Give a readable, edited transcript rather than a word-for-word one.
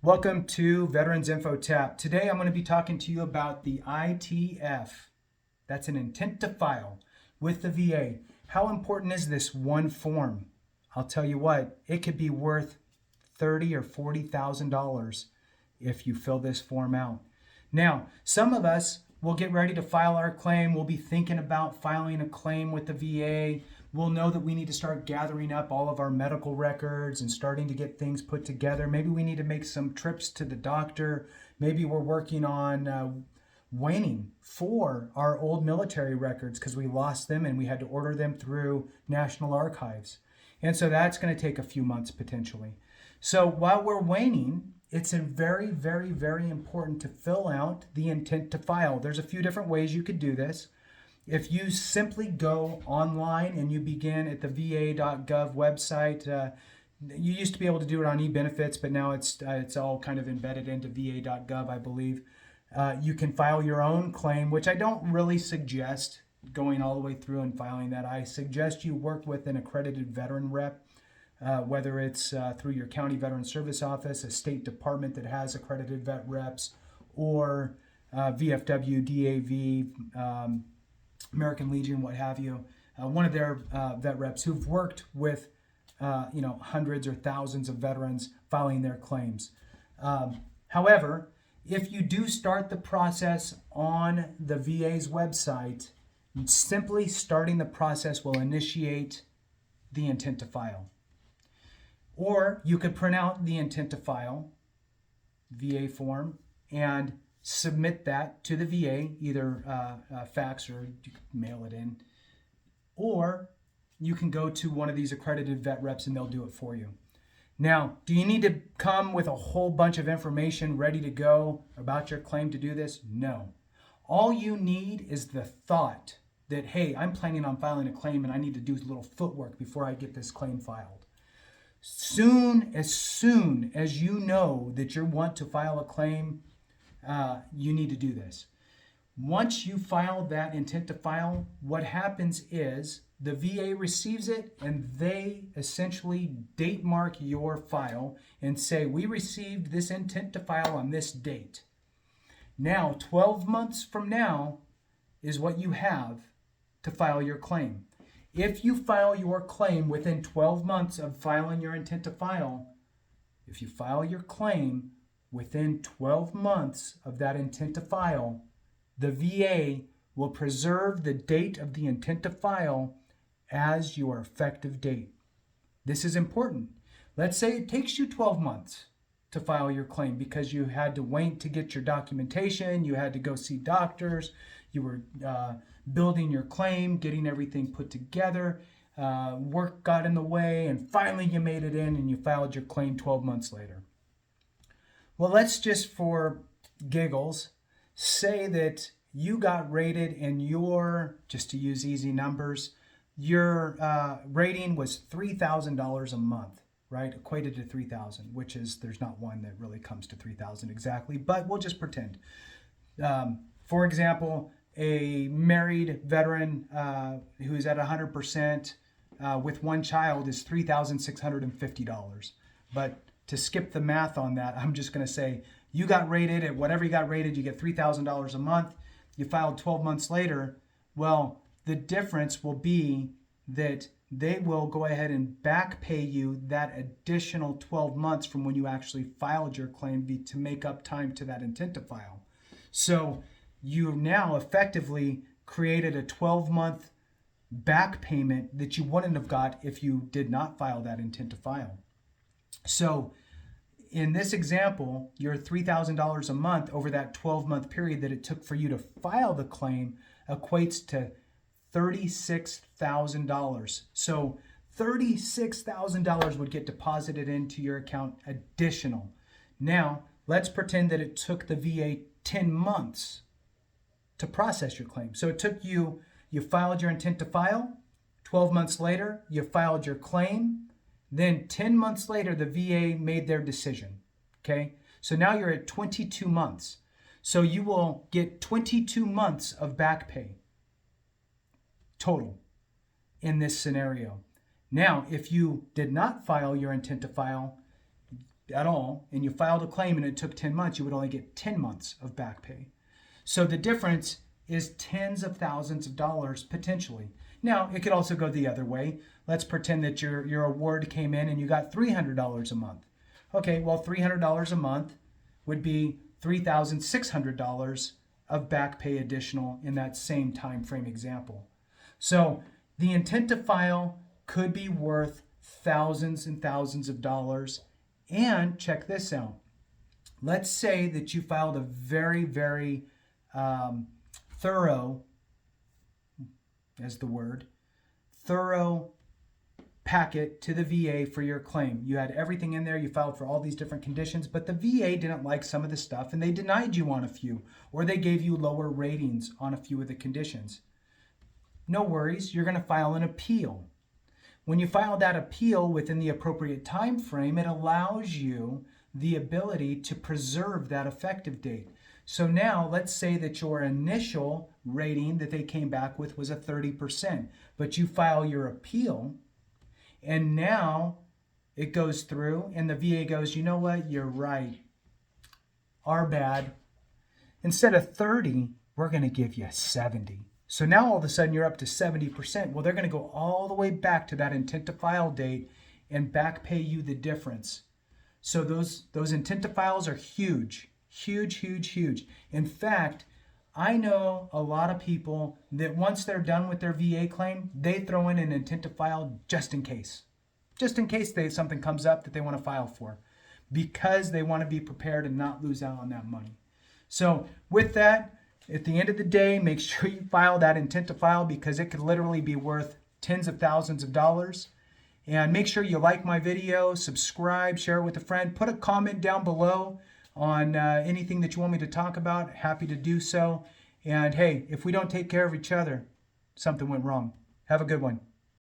Welcome to Veterans Info Tap. Today I'm going to be talking to you about the ITF. That's an intent to file with the VA. How important is this one form? I'll tell you what, it could be worth $30,000 or $40,000 if you fill this form out. Now, some of us will get ready to file our claim. We'll be thinking about filing a claim with the VA. We'll know that we need to start gathering up all of our medical records and starting to get things put together. Maybe we need to make some trips to the doctor. Maybe we're working on waiting for our old military records because we lost them and we had to order them through National Archives. And so that's going to take a few months potentially. So while we're waiting, it's very, very, very important to fill out the intent to file. There's a few different ways you could do this. If you simply go online and you begin at the va.gov website, you used to be able to do it on e-benefits, but now it's all kind of embedded into va.gov, I believe. You can file your own claim, which I don't really suggest going all the way through and filing that. I suggest you work with an accredited veteran rep, whether it's through your county veteran service office, a state department that has accredited vet reps, or VFW, DAV, American Legion, what have you, one of their vet reps who've worked with hundreds or thousands of veterans filing their claims. However, if you do start the process on the VA's website, simply starting the process will initiate the intent to file. Or you could print out the intent to file VA form and submit that to the VA, either fax or you can mail it in, or you can go to one of these accredited vet reps and they'll do it for you. Now, do you need to come with a whole bunch of information ready to go about your claim to do this? No. All you need is the thought that, hey, I'm planning on filing a claim and I need to do a little footwork before I get this claim filed. As soon as you know that you want to file a claim, you need to do this. Once you file that intent to file, what happens is the VA receives it and they essentially date mark your file and say, we received this intent to file on this date. Now, 12 months from now is what you have to file your claim. If you file your claim within 12 months of filing your intent to file, if you file your claim within 12 months of that intent to file, the VA will preserve the date of the intent to file as your effective date. This is important. Let's say it takes you 12 months to file your claim because you had to wait to get your documentation, you had to go see doctors, you were building your claim, getting everything put together, work got in the way, and finally you made it in and you filed your claim 12 months later. Well, let's just for giggles say that you got rated and just to use easy numbers, your rating was $3,000 a month, right? Equated to 3,000, which is, there's not one that really comes to 3,000 exactly, but we'll just pretend. For example, a married veteran who's at 100% with one child is $3,650. But to skip the math on that, I'm just going to say you got rated at whatever you got rated, you get $3,000 a month. You filed 12 months later. Well, the difference will be that they will go ahead and back pay you that additional 12 months from when you actually filed your claim to make up time to that intent to file. So you now effectively created a 12-month back payment that you wouldn't have got if you did not file that intent to file. So in this example, your $3,000 a month over that 12-month period that it took for you to file the claim equates to $36,000. So $36,000 would get deposited into your account additional. Now, let's pretend that it took the VA 10 months to process your claim. So it took you filed your intent to file, 12 months later, you filed your claim, then 10 months later, the VA made their decision, okay? So now you're at 22 months. So you will get 22 months of back pay total in this scenario. Now, if you did not file your intent to file, at all, and you filed a claim and it took 10 months, you would only get 10 months of back pay. So the difference is tens of thousands of dollars potentially. Now, it could also go the other way. Let's pretend that your award came in and you got $300 a month. Okay, well, $300 a month would be $3,600 of back pay additional in that same time frame example. So the intent to file could be worth thousands and thousands of dollars. And check this out. Let's say that you filed a very, very thorough, as the word, thorough packet to the VA for your claim. You had everything in there, you filed for all these different conditions, but the VA didn't like some of the stuff and they denied you on a few, or they gave you lower ratings on a few of the conditions. No worries, you're going to file an appeal. When you file that appeal within the appropriate time frame, it allows you the ability to preserve that effective date. So now let's say that your initial rating that they came back with was a 30%, but you file your appeal and now it goes through and the VA goes, you know what, you're right. Our bad. Instead of 30, we're going to give you 70. So now all of a sudden you're up to 70%. Well, they're going to go all the way back to that intent to file date and back pay you the difference. So those intent to files are huge, huge, huge, huge. In fact, I know a lot of people that once they're done with their VA claim, they throw in an intent to file just in case. Just in case something comes up that they want to file for, because they want to be prepared and not lose out on that money. So with that, at the end of the day, make sure you file that intent to file because it could literally be worth tens of thousands of dollars. And make sure you like my video, subscribe, share it with a friend, put a comment down below on anything that you want me to talk about. Happy to do so. And hey, if we don't take care of each other, something went wrong. Have a good one.